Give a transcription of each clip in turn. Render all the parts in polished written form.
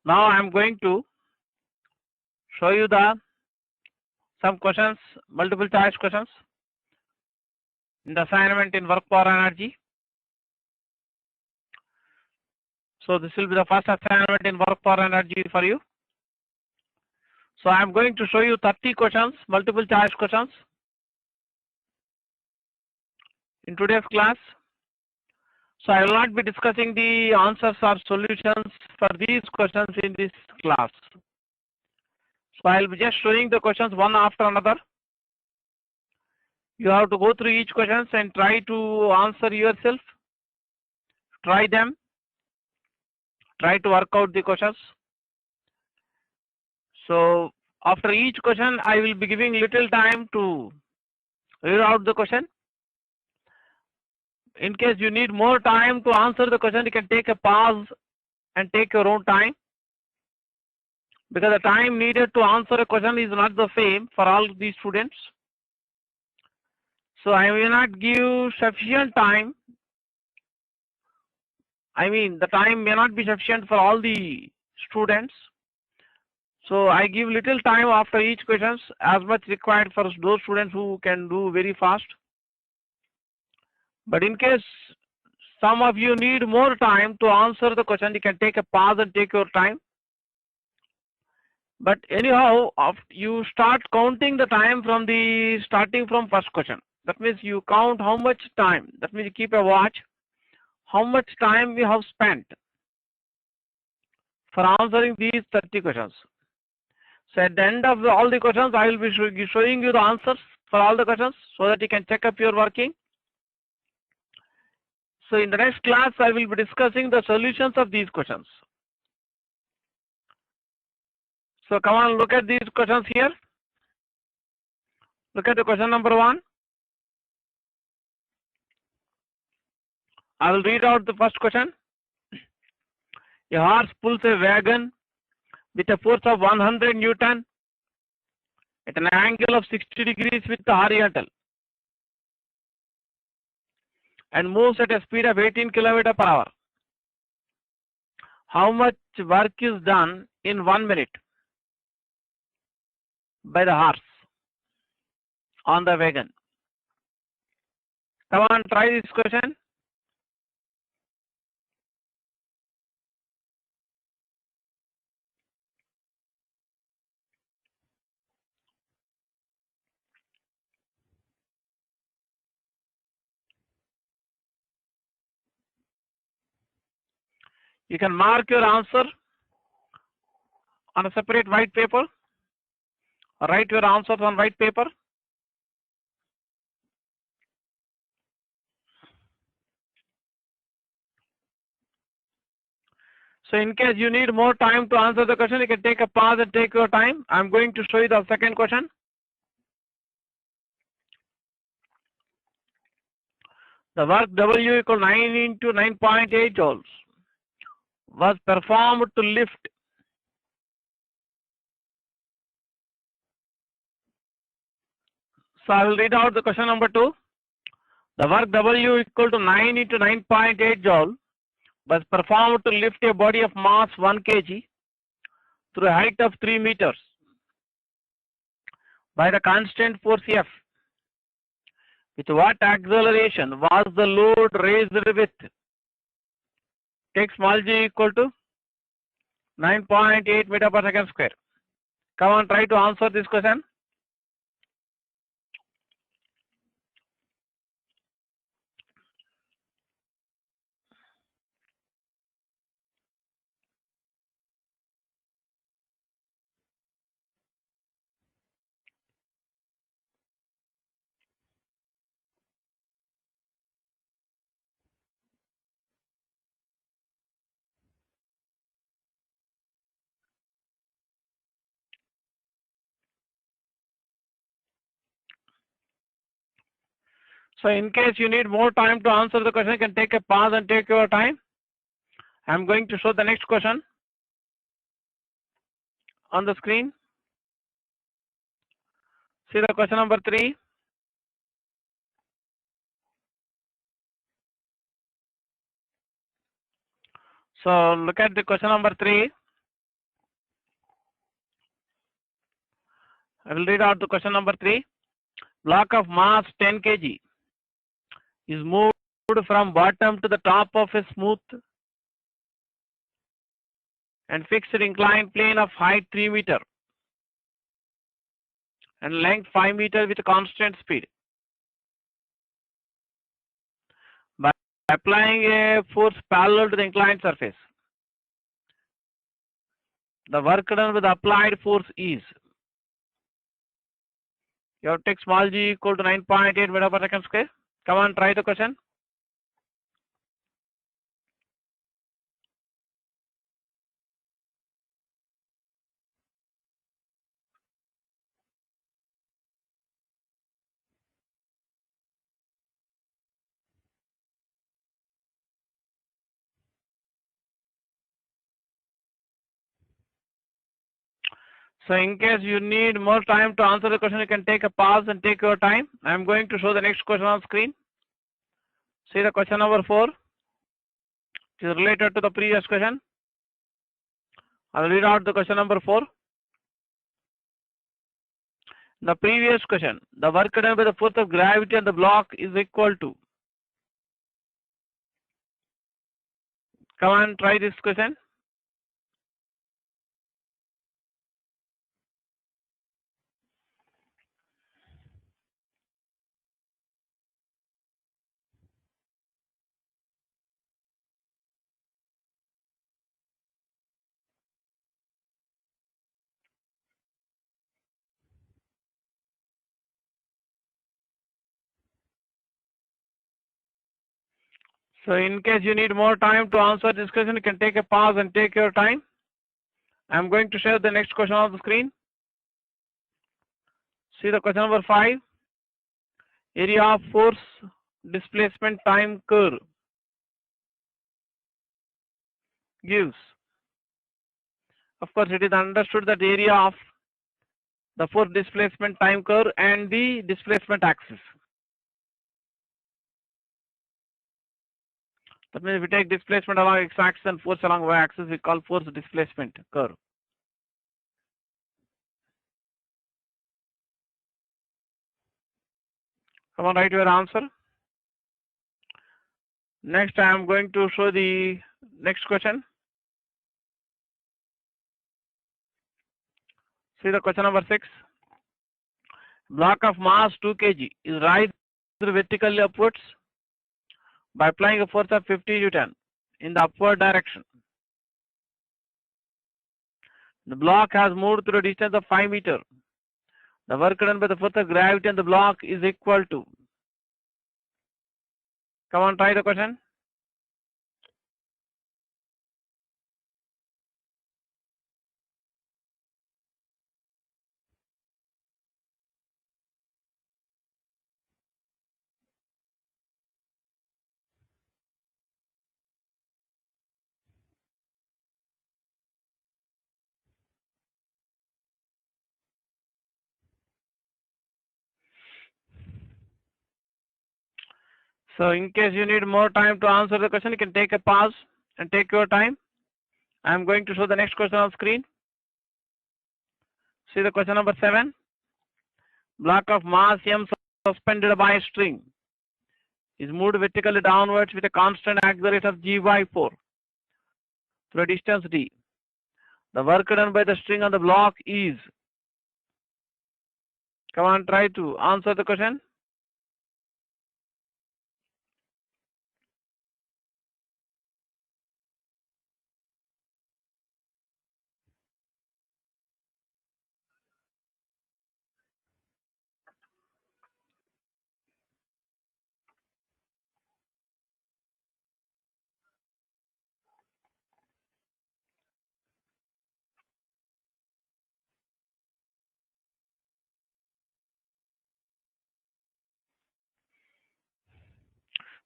Now I am going to show you some questions, multiple choice questions in the assignment in work power energy. So this will be the first assignment in work power energy for you. So I am going to show you 30 questions, multiple choice questions in today's class. So I will not be discussing the answers or solutions for these questions in this class. So I will be just showing the questions one after another. You have to go through each questions and try to answer yourself. Try them. Try to work out the questions. So after each question, I will be giving little time to read out the question. In case you need more time to answer the question, you can take a pause and take your own time, because the time needed to answer a question is not the same for all the students. So I will not give sufficient time. I mean, the time may not be sufficient for all the students. So I give little time after each questions, as much required for those students who can do very fast. But in case some of you need more time to answer the question, you can take a pause and take your time. But anyhow, you start counting the time from the starting from first question. That means you count how much time. That means you keep a watch. How much time we have spent for answering these 30 questions. So at the end of all the questions, I will be showing you the answers for all the questions so that you can check up your working. So in the next class, I will be discussing the solutions of these questions. So come on, look at these questions here. Look at the question number 1. I will read out the first question. A horse pulls a wagon with a force of 100 Newton at an angle of 60 degrees with the horizontal and moves at a speed of 18 km per hour. How much work is done in 1 minute by the horse on the wagon? Come on, try this question. You can mark your answer on a separate white paper, or write your answers on white paper. So in case you need more time to answer the question, you can take a pause and take your time. I'm going to show you the second question. The work W equal 9 into 9.8 joules was performed to lift So I will read out the question number 2. The work W equal to 9 into 9.8 joule was performed to lift a body of mass 1 kg through a height of 3 meters by the constant force F. With what acceleration was the load raised with? Take small g equal to 9.8 meter per second square. Come on, try to answer this question. So in case you need more time to answer the question, you can take a pause and take your time. I'm going to show the next question on the screen. See the question number 3. So look at the question number 3. I will read out the question number 3. Block of mass 10 kg is moved from bottom to the top of a smooth and fixed inclined plane of height 3 meter and length 5 meter with constant speed. By applying a force parallel to the inclined surface, the work done with the applied force is. You have to take small g equal to 9.8 meter per second square. Come on, try the question. So in case you need more time to answer the question, you can take a pause and take your time. I am going to show the next question on screen. See the question number 4. It is related to the previous question. I will read out the question number 4. The previous question, the work done by the force of gravity on the block is equal to. Come on, try this question. So in case you need more time to answer this question, you can take a pause and take your time. I am going to share the next question on the screen. See the question number 5. Area of force displacement time curve gives. Of course, it is understood that the area of the force displacement time curve and the displacement axis. That means if we take displacement along x-axis and force along y-axis, we call force displacement curve. Come on, write your answer. Next, I am going to show the next question. See the question number 6. Block of mass 2 kg is raised vertically upwards by applying a force of 50 Newton in the upward direction. The block has moved through a distance of 5 meter. The work done by the force of gravity on the block is equal to. Come on, try the question. So in case you need more time to answer the question, you can take a pause and take your time. I am going to show the next question on screen. See the question number 7. Block of mass m suspended by a string is moved vertically downwards with a constant acceleration of g by 4 through a distance d. The work done by the string on the block is. Come on, try to answer the question.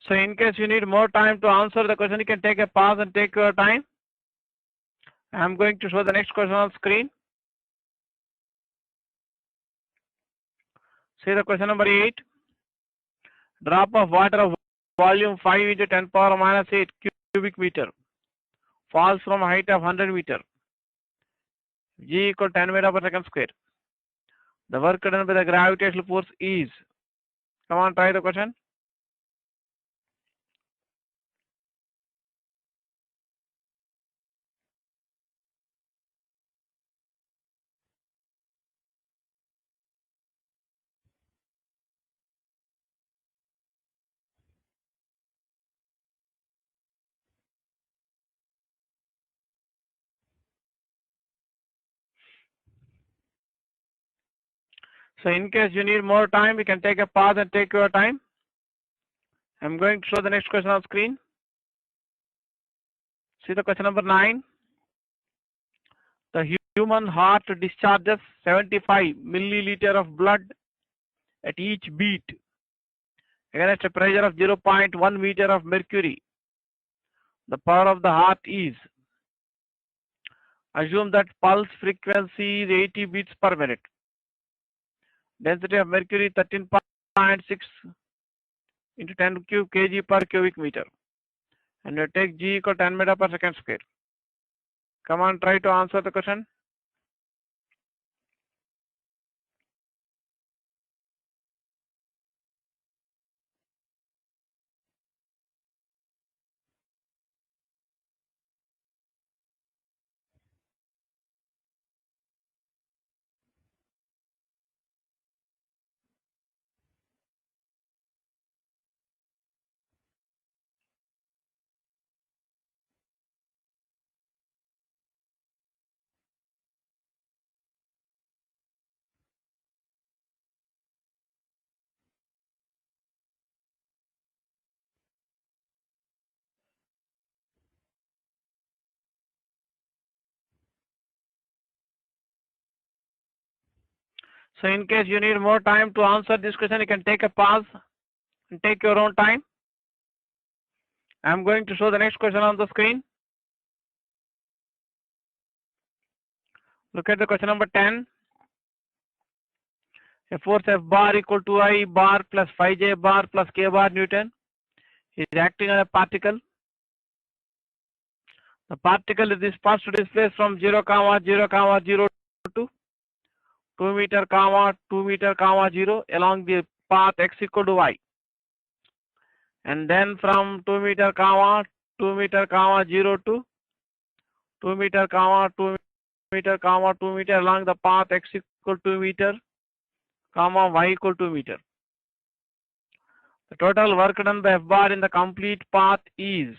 So in case you need more time to answer the question, you can take a pause and take your time. I am going to show the next question on screen. See the question number 8. Drop of water of volume 5 into 10 power minus 8 cubic meter falls from a height of 100 meter. G equal 10 meter per second square. The work done by the gravitational force is. Come on, try the question. So in case you need more time, you can take a pause and take your time. I'm going to show the next question on screen. See the question number 9. The human heart discharges 75 milliliter of blood at each beat against a pressure of 0.1 meter of mercury. The power of the heart is. Assume that pulse frequency is 80 beats per minute. Density of mercury 13.6 into 10 cube kg per cubic meter. And you take G equal 10 meter per second square. Come on, try to answer the question. So in case you need more time to answer this question, you can take a pause and take your own time. I'm going to show the next question on the screen. Look at the question number 10. A force F bar equal to I bar plus 5J bar plus K bar Newton is acting on a particle. The particle is dispersed to displace from 0, 0, 0 to 2 meter, 2 meter, 0 along the path x equal to y. And then from 2 meter, 2 meter, 0 to 2 meter, 2 meter, 2 meter along the path x equal to 2 meter, y equal to 2 meter. The total work done by F bar in the complete path is.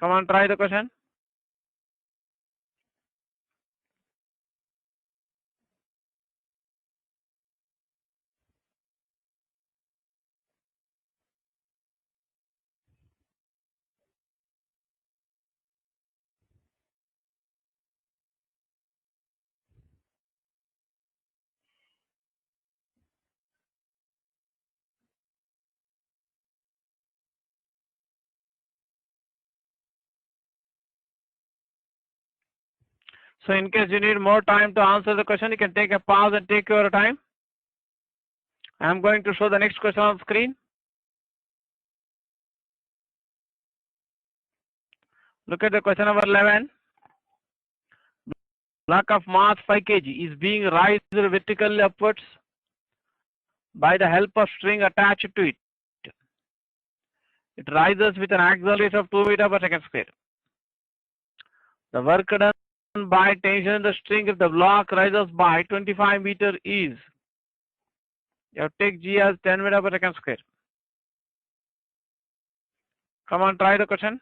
Come on, try the question. So in case you need more time to answer the question, you can take a pause and take your time. I am going to show the next question on screen. Look at the question number 11. Block of mass 5 kg is being raised vertically upwards by the help of string attached to it. It rises with an acceleration of 2 meter per second square. The work done by tension in the string if the block rises by 25 meter is. You have to take G as 10 meter per second square. Come on, try the question.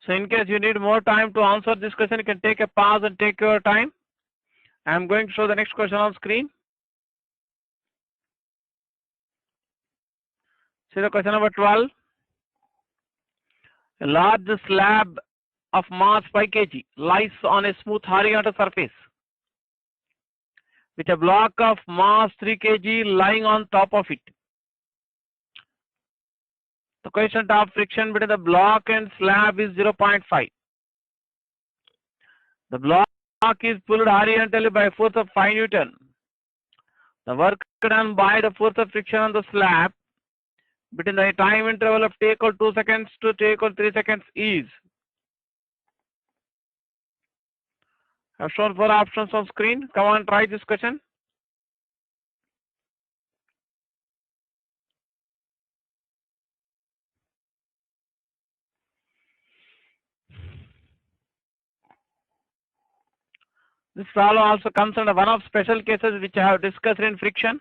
So in case you need more time to answer this question, you can take a pause and take your time. I am going to show the next question on screen. See the question number 12. A large slab of mass 5 kg lies on a smooth horizontal surface with a block of mass 3 kg lying on top of it. The coefficient of friction between the block and slab is 0.5. The block is pulled horizontally by force of 5 Newton. The work done by the force of friction on the slab between the time interval of t equal 2 seconds to t equal 3 seconds is. I've shown 4 options on screen. Come on, try this question. This problem also comes under one of special cases which I have discussed in friction.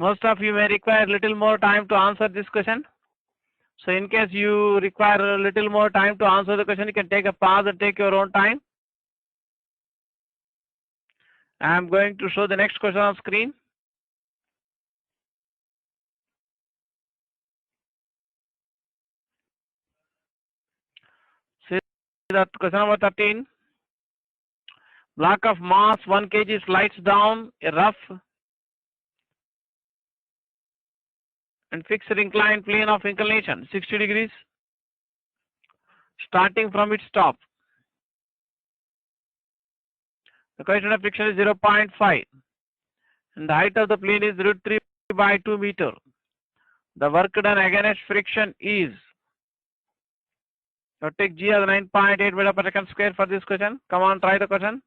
Most of you may require a little more time to answer this question. So in case you require a little more time to answer the question, you can take a pause and take your own time. I am going to show the next question on screen. See that question number 13. Block of mass 1 kg slides down a rough and fixed inclined plane of inclination 60 degrees starting from its top. The coefficient of friction is 0.5 and the height of the plane is √3 by 2 meter. The work done against friction is. Now take G as 9.8 meter per second square for this question. Come on, try the question.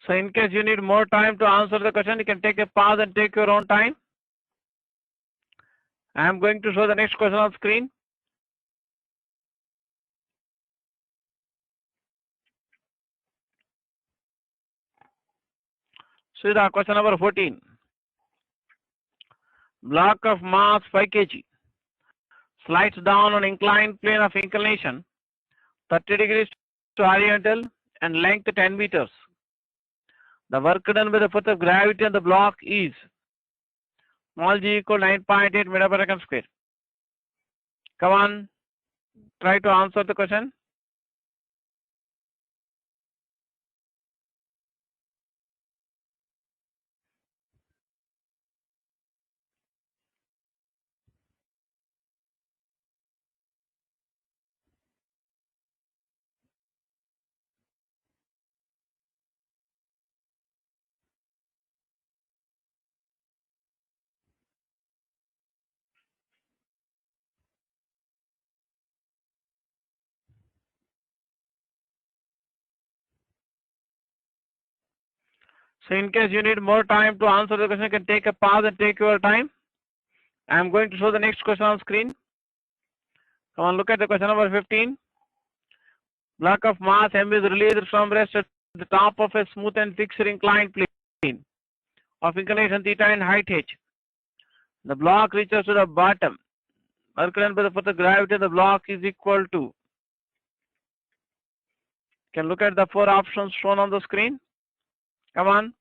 So in case you need more time to answer the question, you can take a pause and take your own time. I am going to show the next question on screen. See the question number 14. Block of mass 5 kg slides down on inclined plane of inclination 30 degrees to horizontal and length 10 meters. The work done by the force of gravity on the block is small g equal 9.8 meter per second square. Come on, try to answer the question. So in case you need more time to answer the question, you can take a pause and take your time. I am going to show the next question on screen. Come on, look at the question number 15. Block of mass M is released from rest at the top of a smooth and fixed inclined plane of inclination theta and height h. The block reaches to the bottom. Work done by the force of gravity of the block is equal to. You can look at the 4 options shown on the screen. Come on.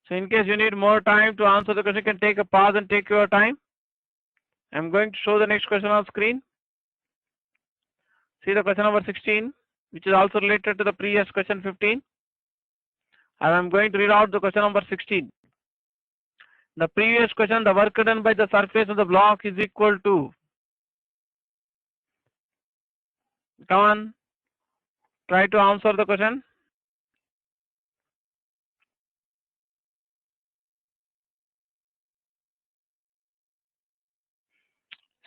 So in case you need more time to answer the question, you can take a pause and take your time. I'm going to show the next question on screen. See the question number 16, which is also related to the previous question 15. And I'm going to read out the question number 16. The previous question, the work done by the surface of the block is equal to. Come on, try to answer the question.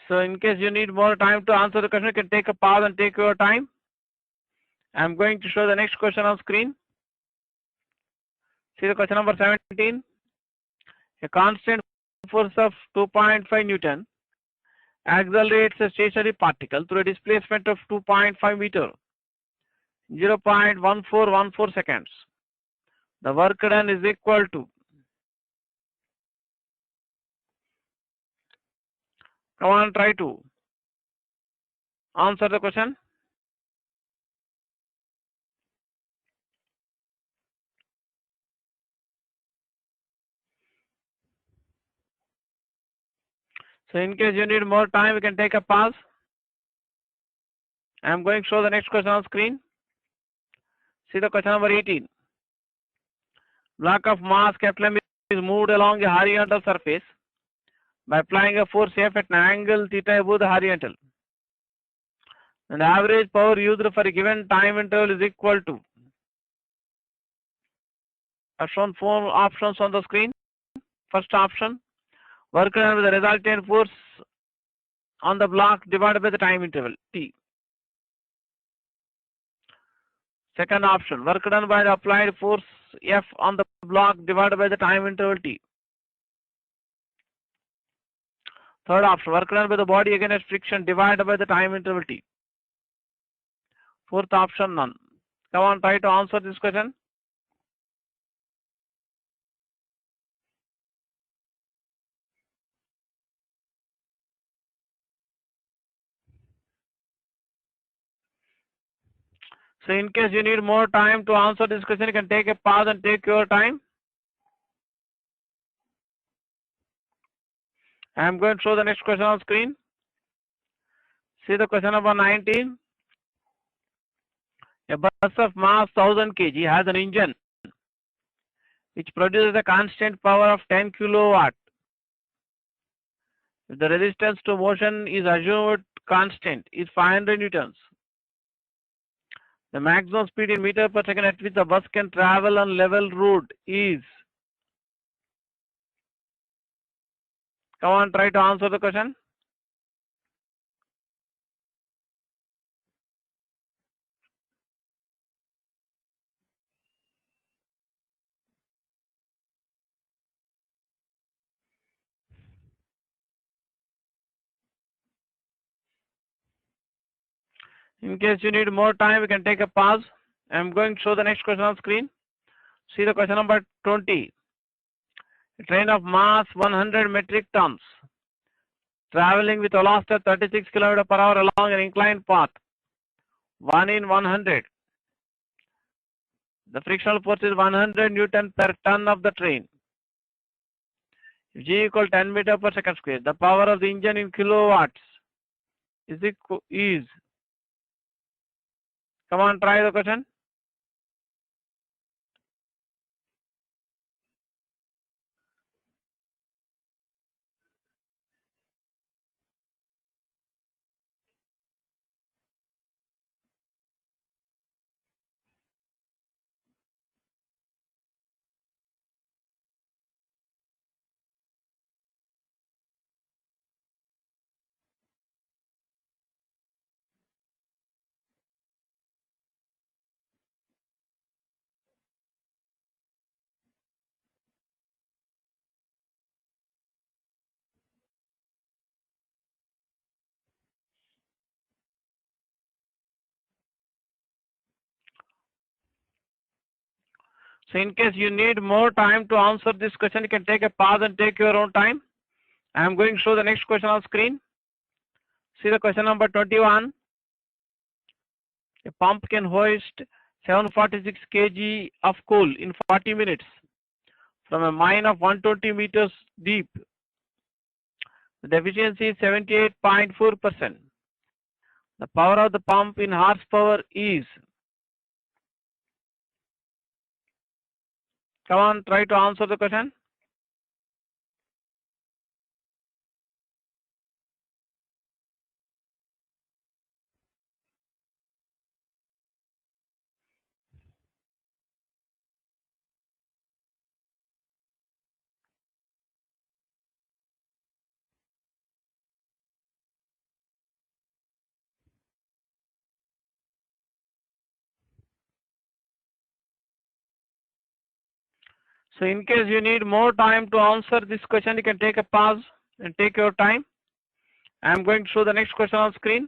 So in case you need more time to answer the question, you can take a pause and take your time. I'm going to show the next question on screen. See the question number 17. A constant force of 2.5 Newton accelerates a stationary particle through a displacement of 2.5 meter, 0.1414 seconds. The work done is equal to. Come on, try to answer the question. So in case you need more time, you can take a pause. I am going to show the next question on screen. See the question number 18. Block of mass capital M is moved along a horizontal surface by applying a force F at an angle theta above the horizontal. And the average power used for a given time interval is equal to. I've shown 4 options on the screen. First option, work done with the resultant force on the block divided by the time interval t. Second option, work done by the applied force F on the block divided by the time interval t. Third option, work done by the body against friction divided by the time interval t. Fourth option, none. Come on, try to answer this question. So in case you need more time to answer this question, you can take a pause and take your time. I am going to show the next question on screen. See the question number 19. A bus of mass 1000 kg has an engine which produces a constant power of 10 kilowatt. If the resistance to motion is assumed constant is 500 newtons. The maximum speed in meter per second at which the bus can travel on level road is. Come on, try to answer the question. In case you need more time, we can take a pause. I am going to show the next question on screen. See the question number 20. A train of mass 100 metric tons traveling with velocity of 36 km per hour along an inclined path, 1 in 100. The frictional force is 100 Newton per ton of the train. If G equal 10 meter per second square, the power of the engine in kilowatts is Come on, try the question. So in case you need more time to answer this question, you can take a pause and take your own time. I am going to show the next question on screen. See the question number 21. A pump can hoist 746 kg of coal in 40 minutes from a mine of 120 meters deep. The efficiency is 78.4%. The power of the pump in horsepower is. Come on, try to answer the question. So in case you need more time to answer this question, you can take a pause and take your time. I am going to show the next question on screen.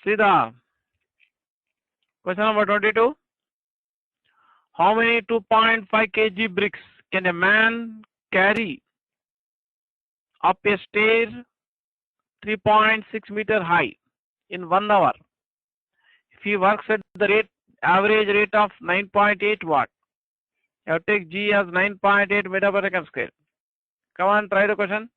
See the question number 22. How many 2.5 kg bricks can a man carry up a stair 3.6 meter high in 1 hour if he works at the average rate of 9.8 watt? You have to take G as 9.8 meter per second square. Come on, try the question.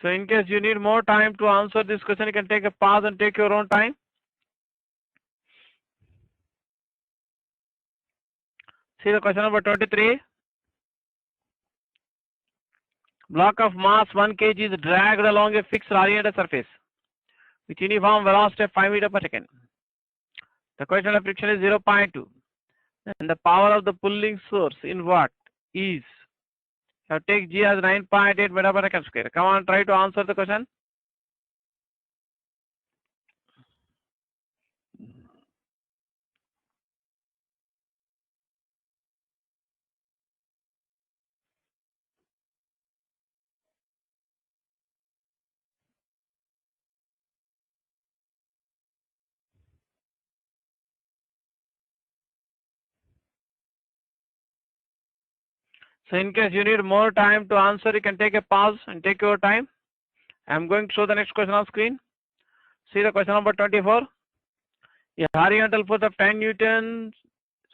So in case you need more time to answer this question, you can take a pause and take your own time. See the question number 23. Block of mass 1 kg is dragged along a fixed horizontal surface with uniform velocity of 5 meter per second. The coefficient of friction is 0.2. And the power of the pulling source in watt is, you take G as 9.8 meter per second square. Come on, try to answer the question. So in case you need more time to answer, you can take a pause and take your time. I am going to show the next question on screen. See the question number 24. A horizontal force of 10 newtons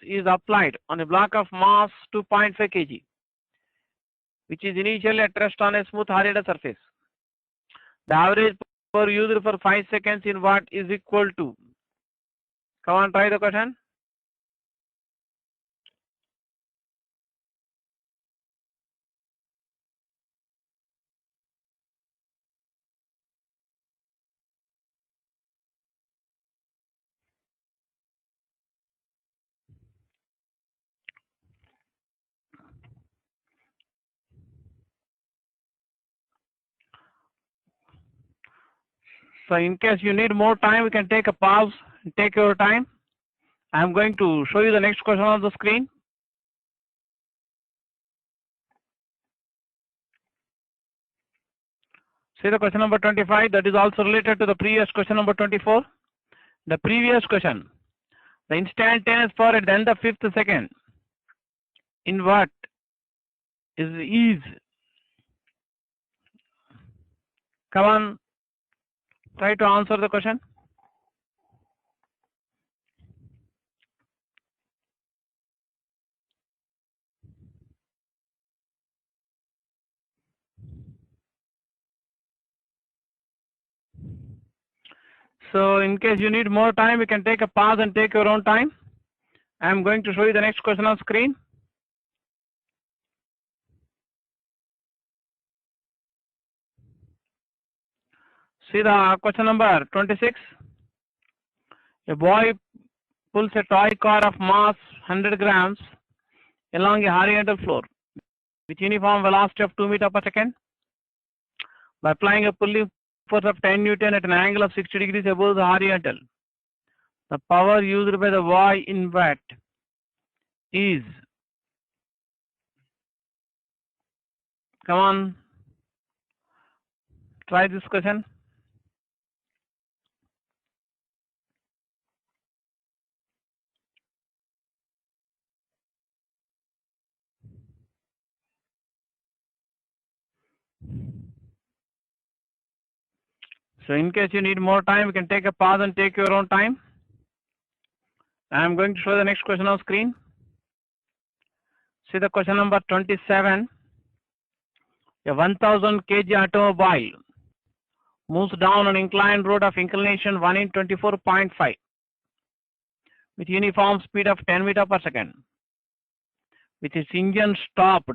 is applied on a block of mass 2.5 kg, which is initially at rest on a smooth horizontal surface. The average power used for 5 seconds in watt is equal to. Come on, try the question. So in case you need more time, you can take a pause and take your time. I am going to show you the next question on the screen. See the question number 25, that is also related to the previous question number 24. The previous question, the instantaneous power at the end of 5th second in watt is. Come on, try to answer the question. So in case you need more time, you can take a pause and take your own time. I am going to show you the next question on screen. See the question number 26. A boy pulls a toy car of mass 100 grams along a horizontal floor with uniform velocity of 2 meters per second. By applying a pulling force of 10 Newton at an angle of 60 degrees above the horizontal, the power used by the boy in watt is. Come on, try this question. So in case you need more time, you can take a pause and take your own time. I am going to show the next question on screen. See the question number 27. A 1000 kg automobile moves down an inclined road of inclination 1 in 24.5 with uniform speed of 10 meters per second, with its engine stopped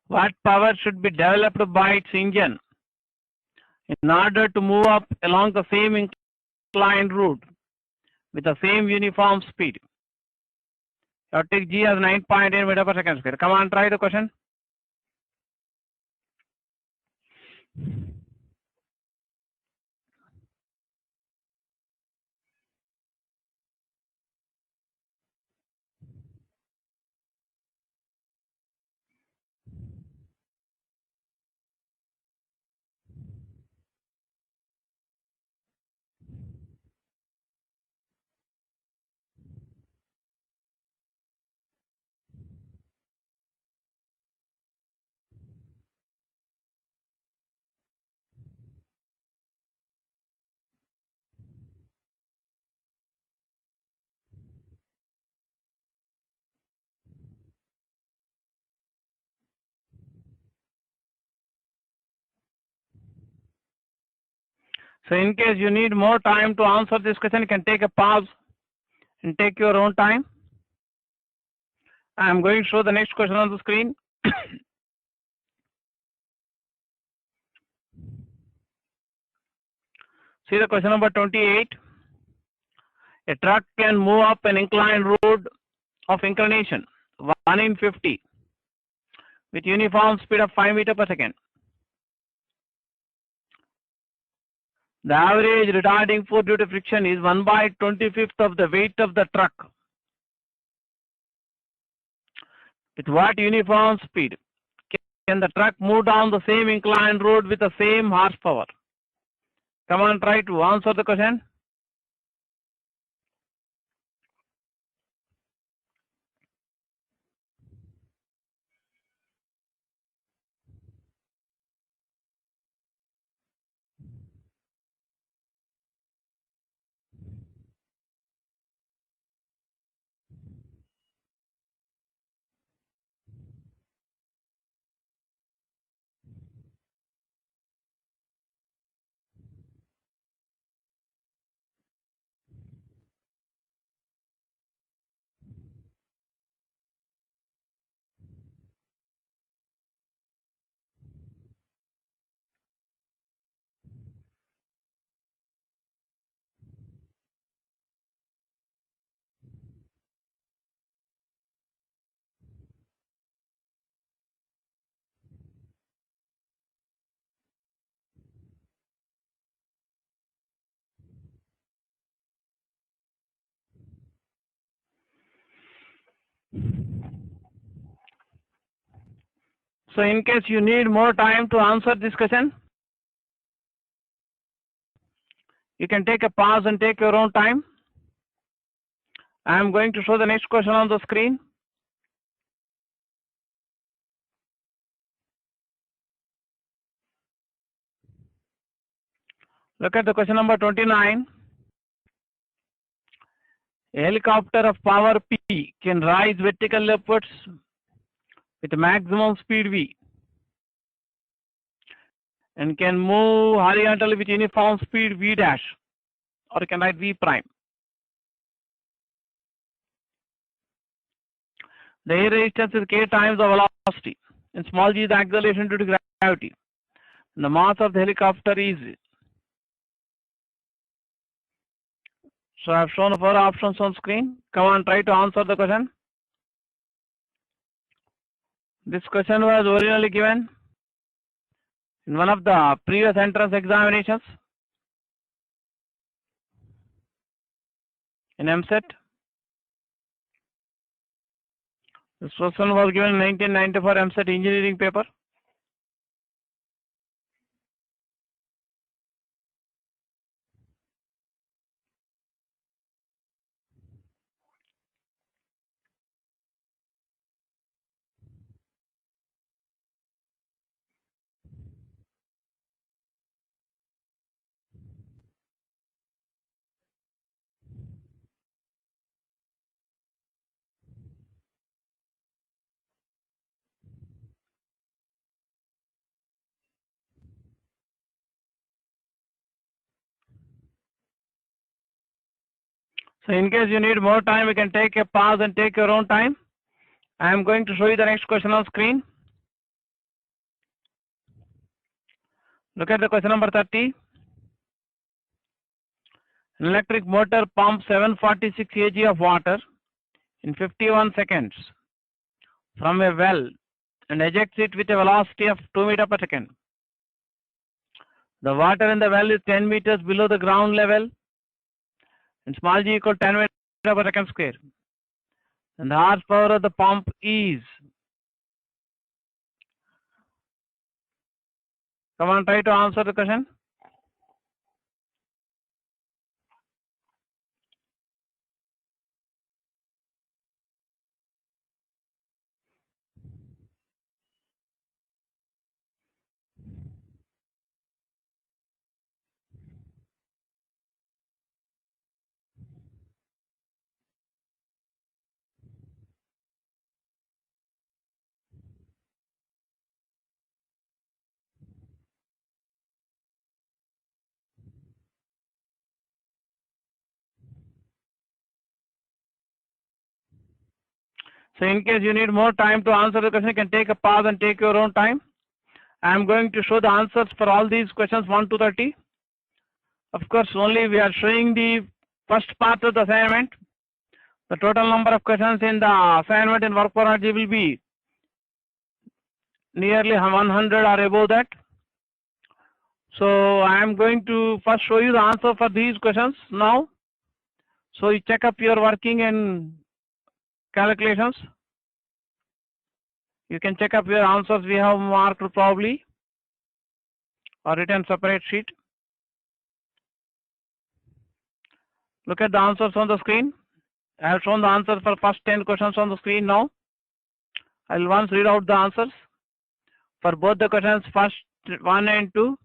What power should be developed by its engine in order to move up along the same inclined route with the same uniform speed? You take G as 9.8 meter per second square. Come on, try the question. So in case you need more time to answer this question, you can take a pause and take your own time. I am going to show the next question on the screen. See the question number 28. A truck can move up an inclined road of inclination 1 in 50 with uniform speed of 5 meter per second. The average retarding force due to friction is 1/25 of the weight of the truck. With what uniform speed can the truck move down the same inclined road with the same horsepower? Come on, try to answer the question. So in case you need more time to answer this question, you can take a pause and take your own time. I am going to show the next question on the screen. Look at the question number 29. A helicopter of power P can rise vertically upwards with maximum speed V and can move horizontally with uniform speed V dash, or you can write V prime. The air resistance is k times the velocity, and small g is the acceleration due to gravity. And the mass of the helicopter is. So I have shown 4 options on screen. Come on, try to answer the question. This question was originally given in one of the previous entrance examinations in EAMCET. This question was given in 1994 EAMCET engineering paper. So in case you need more time, you can take a pause and take your own time. I am going to show you the next question on screen. Look at the question number 30. An electric motor pumps 746 kg of water in 51 seconds from a well and ejects it with a velocity of 2 meters per second. The water in the well is 10 meters below the ground level and small g equal 10 meters per second square. And the horsepower of the pump is. Come on, try to answer the question. So in case you need more time to answer the question, you can take a pause and take your own time. I am going to show the answers for all these questions 1 to 30. Of course, only we are showing the first part of the assignment. The total number of questions in the assignment in work project will be nearly 100 or above that. So I am going to first show you the answer for these questions now. So you check up your working and calculations. You can check up your answers. We have marked probably or written separate sheet. Look at the answers on the screen. I have shown the answers for first 10 questions on the screen now. I will once read out the answers for both the questions, first 1 and 2.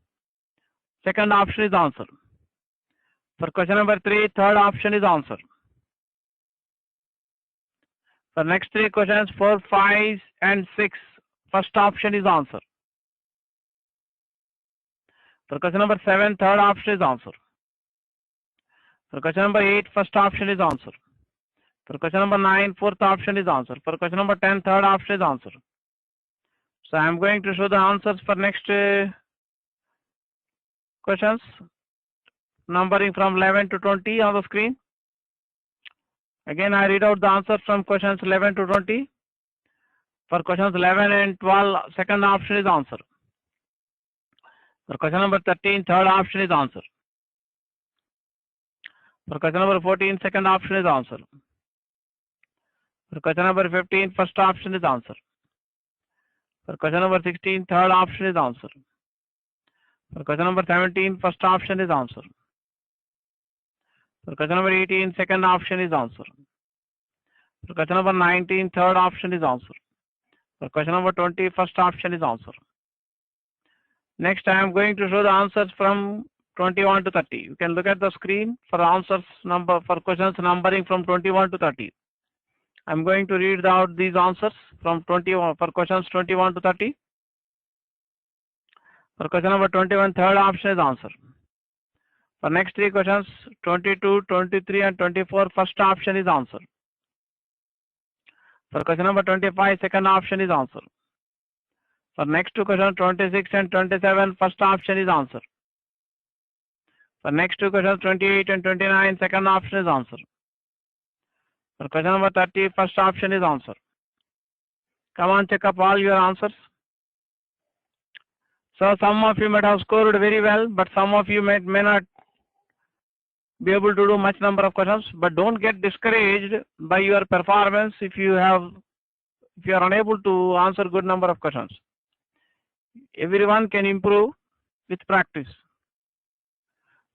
Second option is answer. For question number 3, third option is answer. For next 3 questions, 4, 5 and 6, first option is answer. For question number 7, third option is answer. For question number 8, first option is answer. For question number 9, fourth option is answer. For question number 10, third option is answer. So I am going to show the answers for next questions, numbering from 11 to 20 on the screen. Again, I read out the answers from questions 11 to 20. For questions 11 and 12, second option is answer. For question number 13, third option is answer. For question number 14, second option is answer. For question number 15, first option is answer. For question number 16, third option is answer. For question number 17, first option is answer. For question number 18, second option is answer. For question number 19, third option is answer. For question number 20, first option is answer. Next, I am going to show the answers from 21 to 30. You can look at the screen for answers number for questions numbering from 21 to 30. I am going to read out these answers from 21 for questions 21 to 30. For question number 21, third option is answer. For next 3 questions, 22, 23 and 24, first option is answer. For question number 25, second option is answer. For next 2 questions, 26 and 27, first option is answer. For next 2 questions, 28 and 29, second option is answer. For question number 30, first option is answer. Come on, check up all your answers. So some of you might have scored very well, but some of you may not be able to do much number of questions. But don't get discouraged by your performance if you are unable to answer good number of questions. Everyone can improve with practice.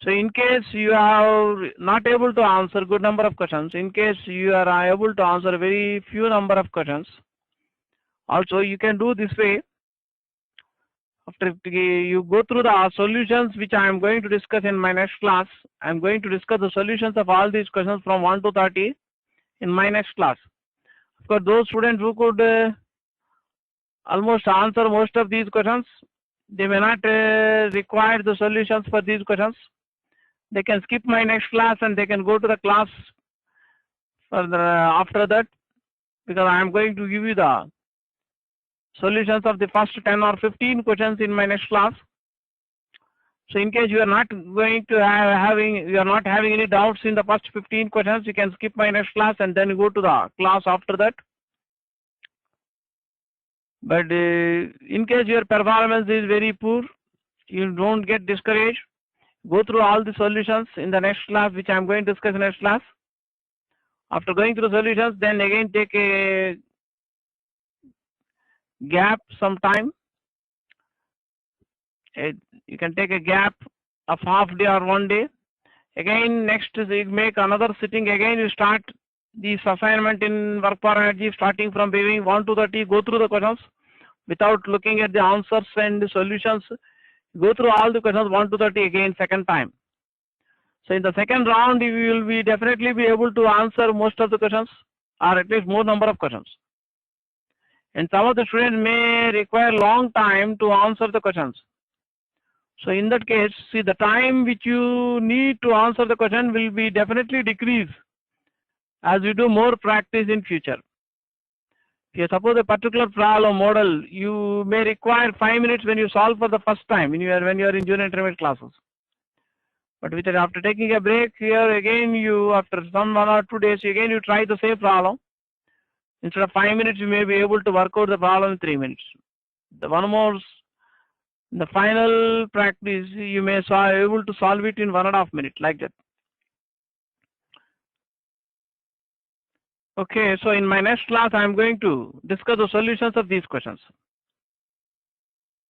So in case you are not able to answer good number of questions, in case you are able to answer very few number of questions, also you can do this way. After you go through the solutions which I am going to discuss in my next class, I am going to discuss the solutions of all these questions from 1 to 30 in my next class. Of course, those students who could almost answer most of these questions, they may not require the solutions for these questions. They can skip my next class and they can go to the class after that, because I am going to give you the solutions of the first 10 or 15 questions in my next class. So in case you are not going to you are not having any doubts in the first 15 questions, you can skip my next class and then go to the class after that. But in case your performance is very poor, you don't get discouraged. Go through all the solutions in the next class, which I am going to discuss in next class. After going through solutions, then again take a gap some time. You can take a gap of half day or 1 day. Again, next is you make another sitting. Again, you start this assignment in work for energy, starting from beginning 1 to 30. Go through the questions without looking at the answers and the solutions. Go through all the questions 1 to 30 again, second time. So in the second round, you will be definitely be able to answer most of the questions, or at least more number of questions. And some of the students may require long time to answer the questions. So in that case, see, the time which you need to answer the question will be definitely decrease as you do more practice in future. If you suppose a particular problem model, you may require 5 minutes when you solve for the first time when you are in junior intermediate classes. But with after taking a break here, again you after some 1 or 2 days again you try the same problem. Instead of 5 minutes, you may be able to work out the problem in 3 minutes. The one more, the final practice, you may able to solve it in 1.5 minutes, like that. Okay, so in my next class, I am going to discuss the solutions of these questions.